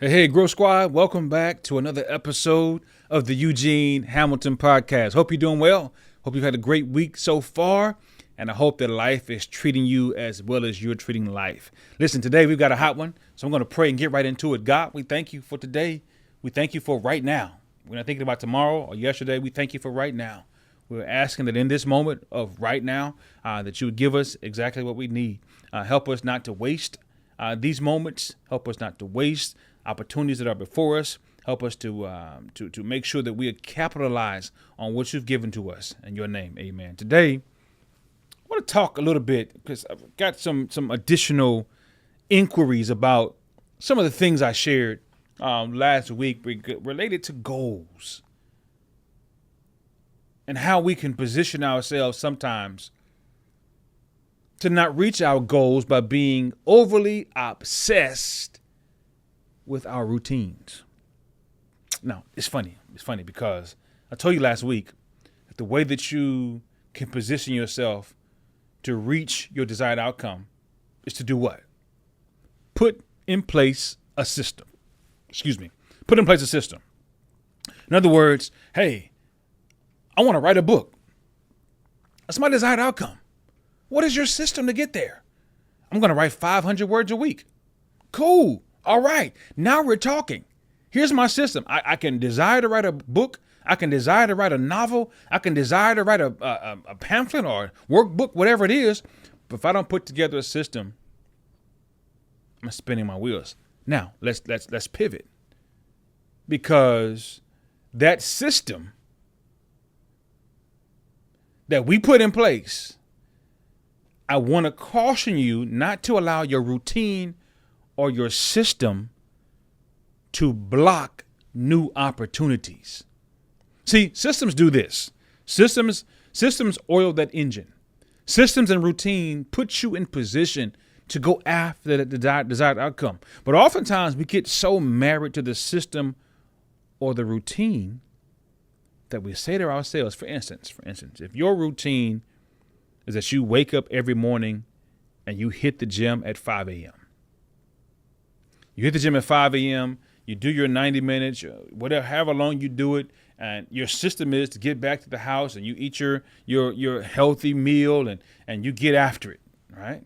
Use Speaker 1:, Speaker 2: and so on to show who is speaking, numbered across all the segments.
Speaker 1: Hey, Growth Squad, welcome back to another episode of the Eugene Hamilton Podcast. Hope you're doing well. Hope you've had a great week so far, and I hope that life is treating you as well as you're treating life. Listen, today we've got a hot one, so I'm going to pray and get right into it. God, we thank you for today. We thank you for right now. We're not thinking about tomorrow or yesterday. We thank you for right now. We're asking that in this moment of right now, that you would give us exactly what we need. Help us not to waste these moments. Help us not to waste opportunities that are before us. Help us to make sure that we capitalize on what you've given to us. In your name, amen. Today, I want to talk a little bit because I've got some additional inquiries about some of the things I shared last week related to goals and how we can position ourselves sometimes to not reach our goals by being overly obsessed with our routines. Now, it's funny. It's funny because I told you last week that the way that you can position yourself to reach your desired outcome is to do what? Put in place a system. Put in place a system. In other words, hey, I want to write a book. That's my desired outcome. What is your system to get there? I'm going to write 500 words a week. Cool. All right. Now we're talking. Here's my system. I can desire to write a book. I can desire to write a novel. I can desire to write a pamphlet or workbook, whatever it is. But if I don't put together a system, I'm spinning my wheels. Now let's pivot, because that system that we put in place, I want to caution you not to allow your routine or your system to block new opportunities. See, systems do this. Systems oil that engine. Systems and routine put you in position to go after the desired outcome. But oftentimes we get so married to the system or the routine that we say to ourselves, for instance, if your routine is that you wake up every morning and you hit the gym at 5 a.m. You hit the gym at 5 a.m., you do your 90 minutes, whatever, however long you do it, and your system is to get back to the house and you eat your healthy meal and you get after it, right?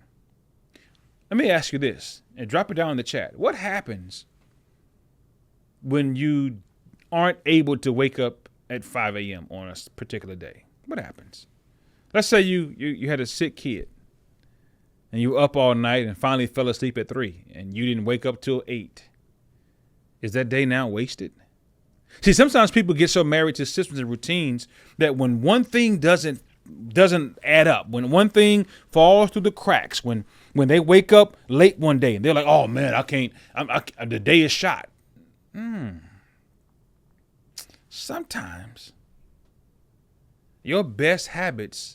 Speaker 1: Let me ask you this, and drop it down in the chat. What happens when you aren't able to wake up at 5 a.m. on a particular day? What happens? Let's say you had a sick kid and you were up all night and finally fell asleep at 3 and you didn't wake up till 8. Is that day now wasted? See, sometimes people get so married to systems and routines that when one thing doesn't add up, when one thing falls through the cracks, when they wake up late one day and they're like, oh man, the day is shot. Sometimes your best habits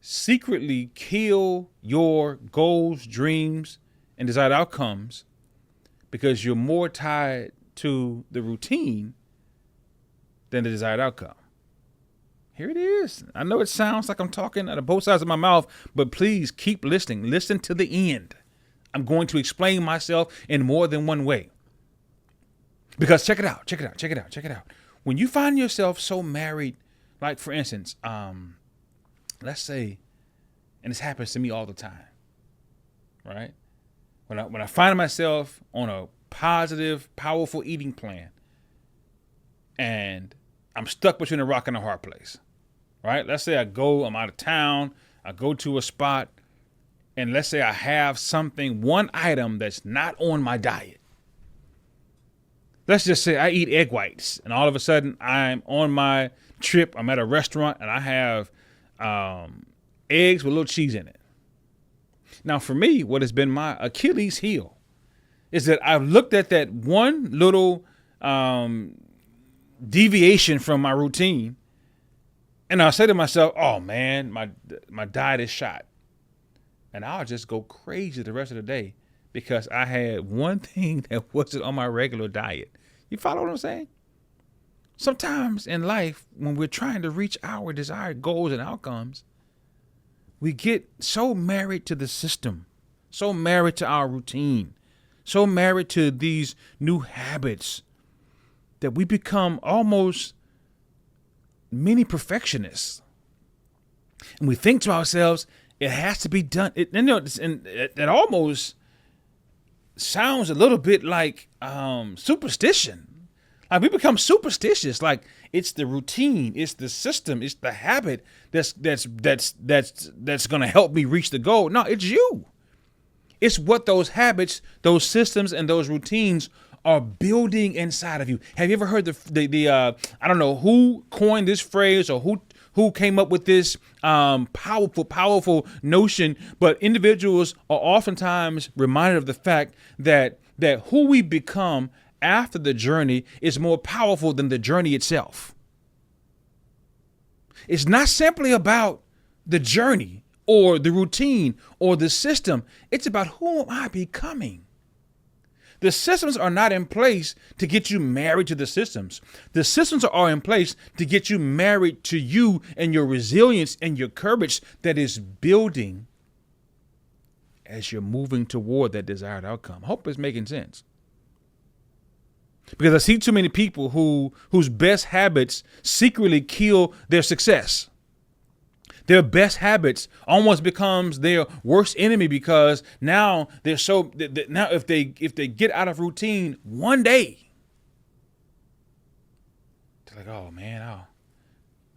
Speaker 1: secretly kill your goals, dreams, and desired outcomes because you're more tied to the routine than the desired outcome. Here it is. I know it sounds like I'm talking out of both sides of my mouth, but please keep listening. Listen to the end. I'm going to explain myself in more than one way. Because check it out. When you find yourself so married, like for instance, let's say, and this happens to me all the time, right? When I find myself on a positive, powerful eating plan and I'm stuck between a rock and a hard place, right? Let's say I'm out of town, I go to a spot, and let's say I have one item that's not on my diet. Let's just say I eat egg whites and all of a sudden I'm on my trip, I'm at a restaurant and I have eggs with a little cheese in it. Now, for me, what has been my Achilles heel is that I've looked at that one little deviation from my routine, and I'll say to myself, oh man, my diet is shot. And I'll just go crazy the rest of the day because I had one thing that wasn't on my regular diet. You follow what I'm saying? Sometimes in life, when we're trying to reach our desired goals and outcomes, we get so married to the system, so married to our routine, so married to these new habits that we become almost mini perfectionists. And we think to ourselves, it has to be done. That almost sounds a little bit like superstition. Like we become superstitious. Like it's the routine, it's the system, it's the habit that's going to help me reach the goal. No, it's you. It's what those habits, those systems, and those routines are building inside of you. Have you ever heard the I don't know who coined this phrase or who came up with this powerful notion, but individuals are oftentimes reminded of the fact that who we become after the journey is more powerful than the journey itself. It's not simply about the journey or the routine or the system. It's about who am I becoming? The systems are not in place to get you married to the systems. The systems are in place to get you married to you and your resilience and your courage that is building as you're moving toward that desired outcome. I hope it's making sense. Because I see too many people whose best habits secretly kill their success. Their best habits almost becomes their worst enemy because now they're now if they get out of routine one day, they're like, oh man, now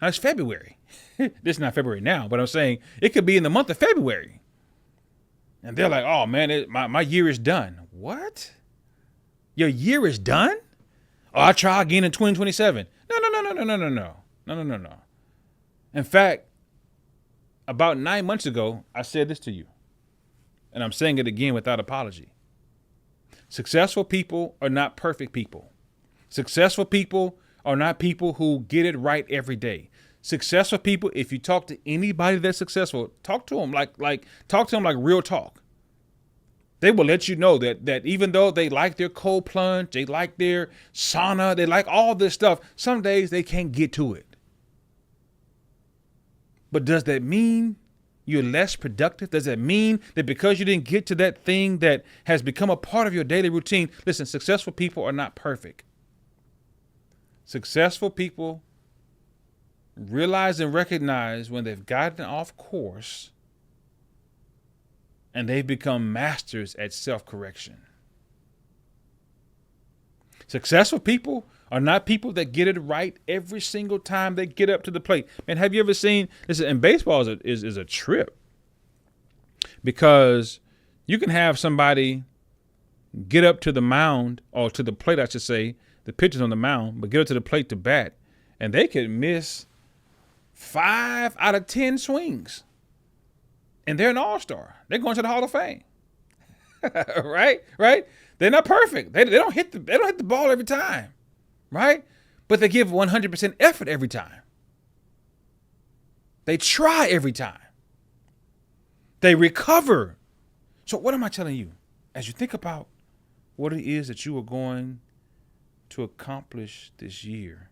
Speaker 1: it's February. This is not February now, but I'm saying it could be in the month of February. And they're like, oh man, my year is done. What? Your year is done? Oh, I'll try again in 2027. No. In fact, about 9 months ago, I said this to you, and I'm saying it again without apology. Successful people are not perfect people. Successful people are not people who get it right every day. Successful people, if you talk to anybody that's successful, talk to them like real talk. They will let you know that even though they like their cold plunge, they like their sauna, they like all this stuff, some days they can't get to it. But does that mean you're less productive? Does that mean that because you didn't get to that thing that has become a part of your daily routine? Listen, successful people are not perfect. Successful people realize and recognize when they've gotten off course and they've become masters at self-correction. Successful people are not people that get it right every single time they get up to the plate. Man, have you ever seen this? And baseball is a trip because you can have somebody get up to the mound or to the plate, I should say, the pitcher's on the mound, but get up to the plate to bat, and they could miss 5 out of 10 swings. And they're an all-star. They're going to the Hall of Fame. Right? They're not perfect. They don't hit the ball every time. Right? But they give 100% effort every time. They try every time. They recover. So what am I telling you? As you think about what it is that you are going to accomplish this year,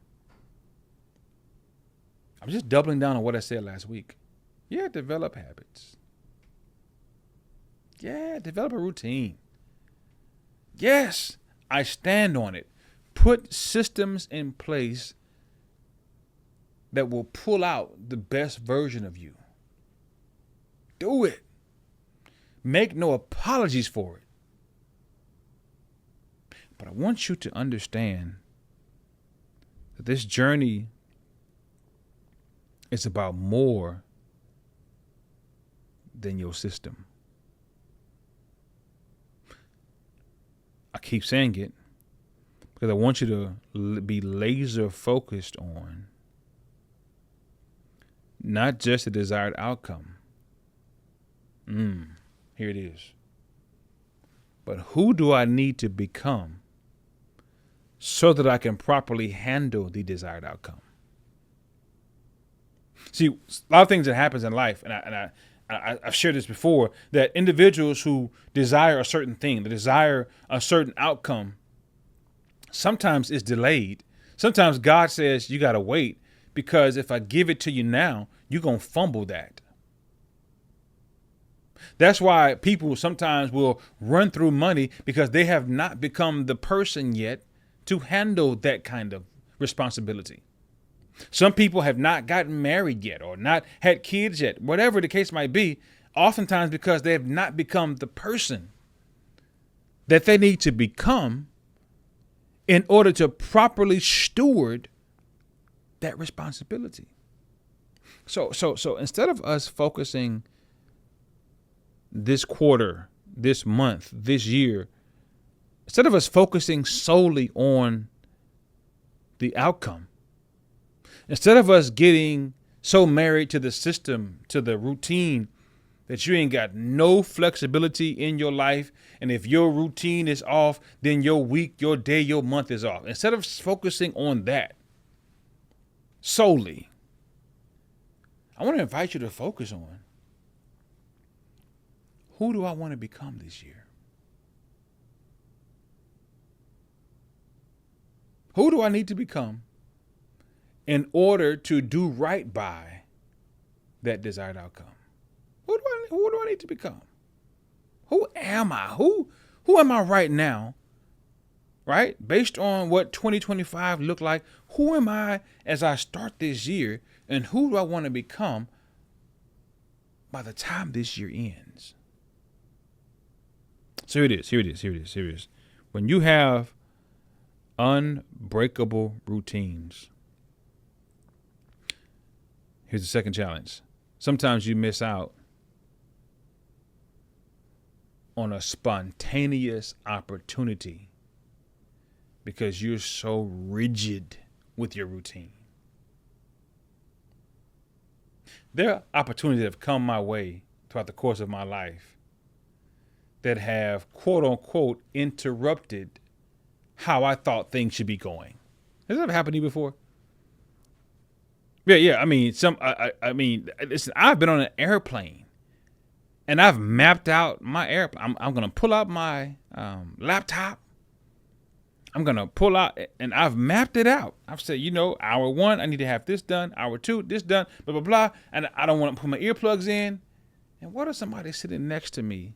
Speaker 1: I'm just doubling down on what I said last week. Yeah, develop habits. Yeah, develop a routine. Yes, I stand on it. Put systems in place that will pull out the best version of you. Do it. Make no apologies for it. But I want you to understand that this journey is about more than your system. I keep saying it because I want you to be laser focused on not just the desired outcome. Here it is. But who do I need to become so that I can properly handle the desired outcome? See, a lot of things that happens in life, and I've shared this before, that individuals who desire a certain thing, that desire a certain outcome, sometimes it's delayed. Sometimes God says you got to wait because if I give it to you now, you're going to fumble that. That's why people sometimes will run through money, because they have not become the person yet to handle that kind of responsibility. Some people have not gotten married yet or not had kids yet, whatever the case might be, oftentimes because they have not become the person that they need to become in order to properly steward that responsibility. So instead of us focusing this quarter, this month, this year, instead of us focusing solely on the outcome, instead of us getting so married to the system, to the routine, that you ain't got no flexibility in your life, and if your routine is off, then your week, your day, your month is off. Instead of focusing on that solely, I want to invite you to focus on, who do I want to become this year? Who do I need to become in order to do right by that desired outcome? Who do I need to become? Who am I? Who am I right now? Right? Based on what 2025 looked like, who am I as I start this year, and who do I want to become by the time this year ends? So here it is. When you have unbreakable routines, here's the second challenge. Sometimes you miss out on a spontaneous opportunity because you're so rigid with your routine. There are opportunities that have come my way throughout the course of my life that have, quote unquote, interrupted how I thought things should be going. Has that ever happened to you before? Yeah. I mean, listen, I've been on an airplane and I've mapped out my airplane. I'm going to pull out my laptop. I'm going to pull out, and I've mapped it out. I've said, hour 1, I need to have this done. Hour 2, this done, blah, blah, blah. And I don't want to put my earplugs in. And what if somebody sitting next to me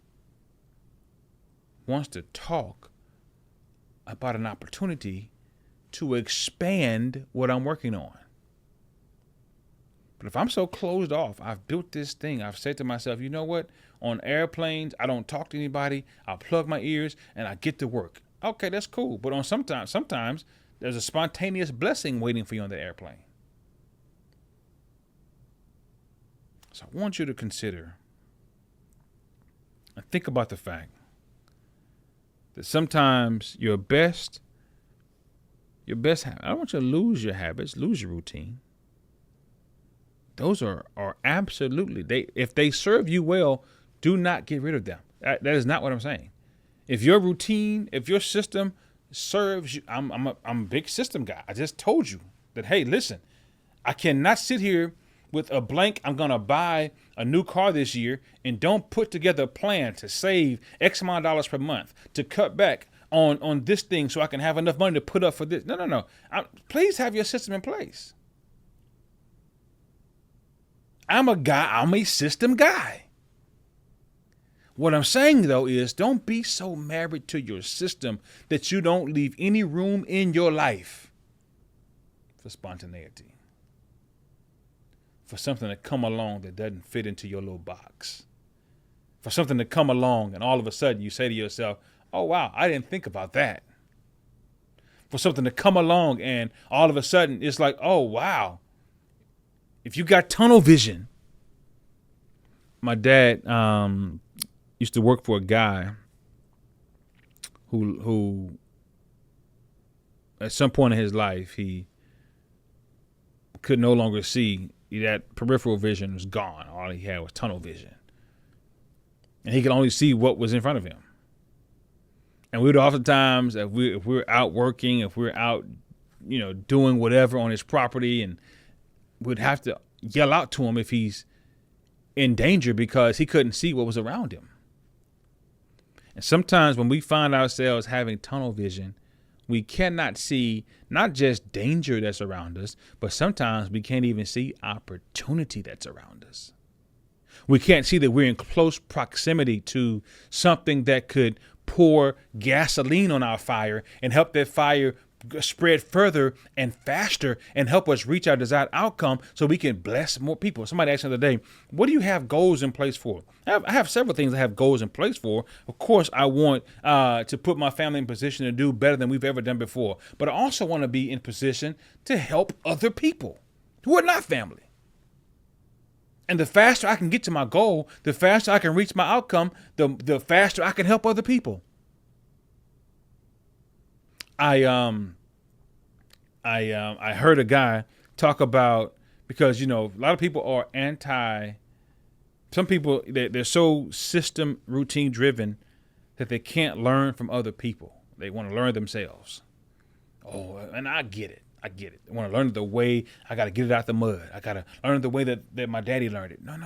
Speaker 1: wants to talk about an opportunity to expand what I'm working on? But if I'm so closed off, I've built this thing. I've said to myself, you know what? On airplanes, I don't talk to anybody. I plug my ears and I get to work. Okay, that's cool. But sometimes there's a spontaneous blessing waiting for you on the airplane. So I want you to consider and think about the fact that sometimes your best habit, I don't want you to lose your habits, lose your routine. Those are absolutely, if they serve you well, do not get rid of them. That is not what I'm saying. If your routine, if your system serves you, I'm a big system guy. I just told you that, hey, listen, I cannot sit here with a blank, I'm going to buy a new car this year, and don't put together a plan to save X amount of dollars per month, to cut back on this thing so I can have enough money to put up for this. No. Please have your system in place. I'm a system guy. What I'm saying, though, is don't be so married to your system that you don't leave any room in your life for spontaneity, for something to come along that doesn't fit into your little box, for something to come along and all of a sudden you say to yourself, oh, wow, I didn't think about that. For something to come along and all of a sudden it's like, oh, wow. If you got tunnel vision. My dad used to work for a guy who at some point in his life, he could no longer see. That peripheral vision was gone. All he had was tunnel vision. And he could only see what was in front of him. And we would oftentimes, if we're out working, if we're out, doing whatever on his property, and we'd have to yell out to him if he's in danger because he couldn't see what was around him. And sometimes when we find ourselves having tunnel vision, we cannot see not just danger that's around us, but sometimes we can't even see opportunity that's around us. We can't see that we're in close proximity to something that could pour gasoline on our fire and help that fire spread further and faster and help us reach our desired outcome so we can bless more people. Somebody asked the other day, what do you have goals in place for? I have several things I have goals in place for. Of course, I want to put my family in position to do better than we've ever done before. But I also want to be in position to help other people who are not family. And the faster I can get to my goal, the faster I can reach my outcome, the faster I can help other people. I heard a guy talk about, because, a lot of people are some people, they're so system routine driven that they can't learn from other people. They want to learn themselves. Oh, and I get it. I want to learn the way. I got to get it out the mud. I got to learn the way that my daddy learned it. No.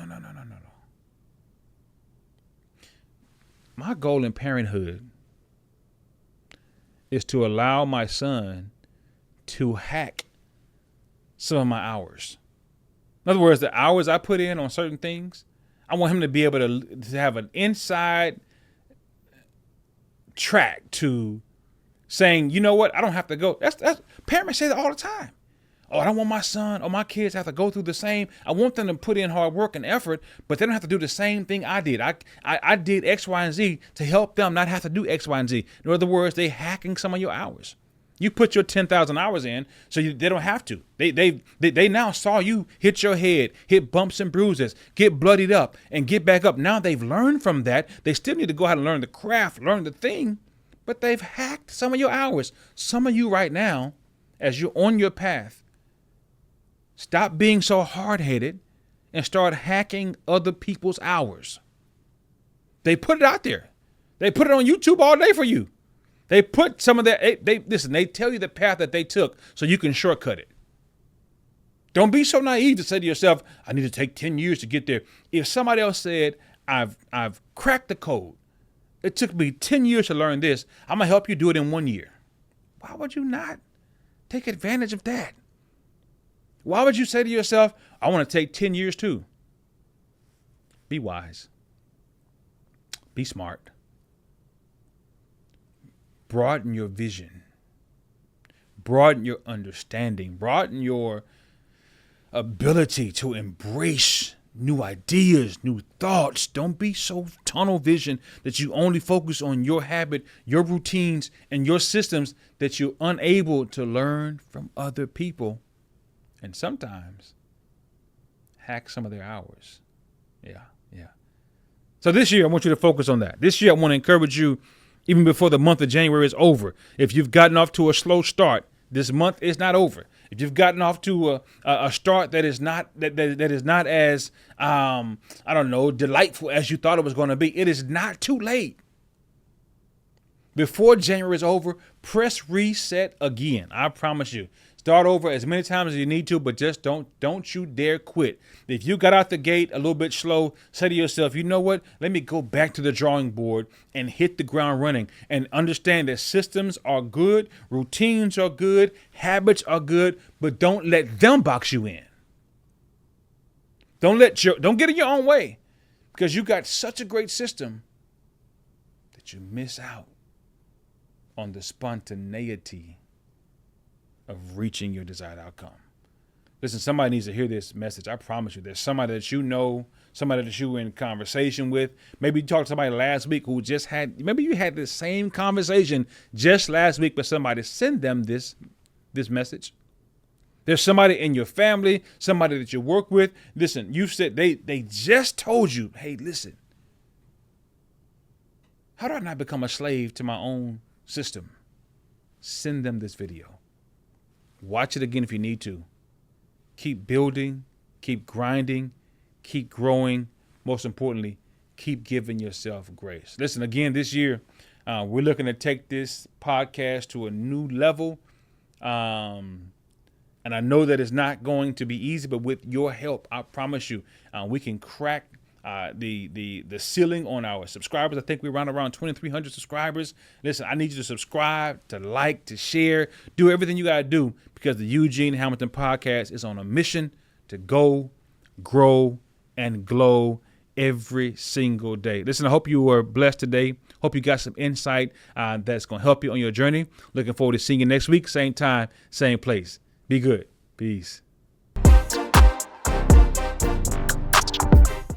Speaker 1: My goal in parenthood is to allow my son to hack some of my hours. In other words, the hours I put in on certain things, I want him to be able to have an inside track to saying, you know what, I don't have to go. That's parents say that all the time. Oh, I don't want my son or my kids to have to go through the same. I want them to put in hard work and effort, but they don't have to do the same thing I did. I did X, Y, and Z to help them not have to do X, Y, and Z. In other words, they hacking some of your hours. You put your 10,000 hours in, so they don't have to. They now saw you hit your head, hit bumps and bruises, get bloodied up, and get back up. Now they've learned from that. They still need to go out and learn the craft, learn the thing, but they've hacked some of your hours. Some of you right now, as you're on your path, stop being so hard-headed and start hacking other people's hours. They put it out there. They put it on YouTube all day for you. They put some of that, they tell you the path that they took so you can shortcut it. Don't be so naive to say to yourself, I need to take 10 years to get there. If somebody else said, I've cracked the code, it took me 10 years to learn this, I'm going to help you do it in 1 year. Why would you not take advantage of that? Why would you say to yourself, I want to take 10 years too? Be wise. Be smart. Broaden your vision. Broaden your understanding. Broaden your ability to embrace new ideas, new thoughts. Don't be so tunnel vision that you only focus on your habit, your routines, and your systems that you're unable to learn from other people. And sometimes hack some of their hours. Yeah. So this year, I want you to focus on that. This year, I want to encourage you, even before the month of January is over. If you've gotten off to a slow start, this month is not over. If you've gotten off to a start that is not as delightful as you thought it was going to be, it is not too late. Before January is over, press reset again. I promise you. Start over as many times as you need to, but just don't you dare quit. If you got out the gate a little bit slow, say to yourself, you know what? Let me go back to the drawing board and hit the ground running, and understand that systems are good, routines are good, habits are good, but don't let them box you in. Don't get in your own way, because you got such a great system that you miss out on the spontaneity of reaching your desired outcome. Listen, somebody needs to hear this message. I promise you, there's somebody that you know, somebody that you were in conversation with. Maybe you talked to somebody last week who maybe you had the same conversation just last week with somebody. Send them this message. There's somebody in your family, somebody that you work with. Listen, you said they just told you, hey, listen, how do I not become a slave to my own system? Send them this video. Watch it again if you need to. Keep building, keep grinding, keep growing. Most importantly, keep giving yourself grace. Listen, again, this year, we're looking to take this podcast to a new level. And I know that it's not going to be easy, but with your help, I promise you, we can crack the ceiling on our subscribers. I think we're around 2,300 subscribers. Listen, I need you to subscribe, to like, to share, do everything you got to do, because the Eugene Hamilton Podcast is on a mission to go, grow, and glow every single day. Listen, I hope you were blessed today. Hope you got some insight that's going to help you on your journey. Looking forward to seeing you next week. Same time, same place. Be good. Peace.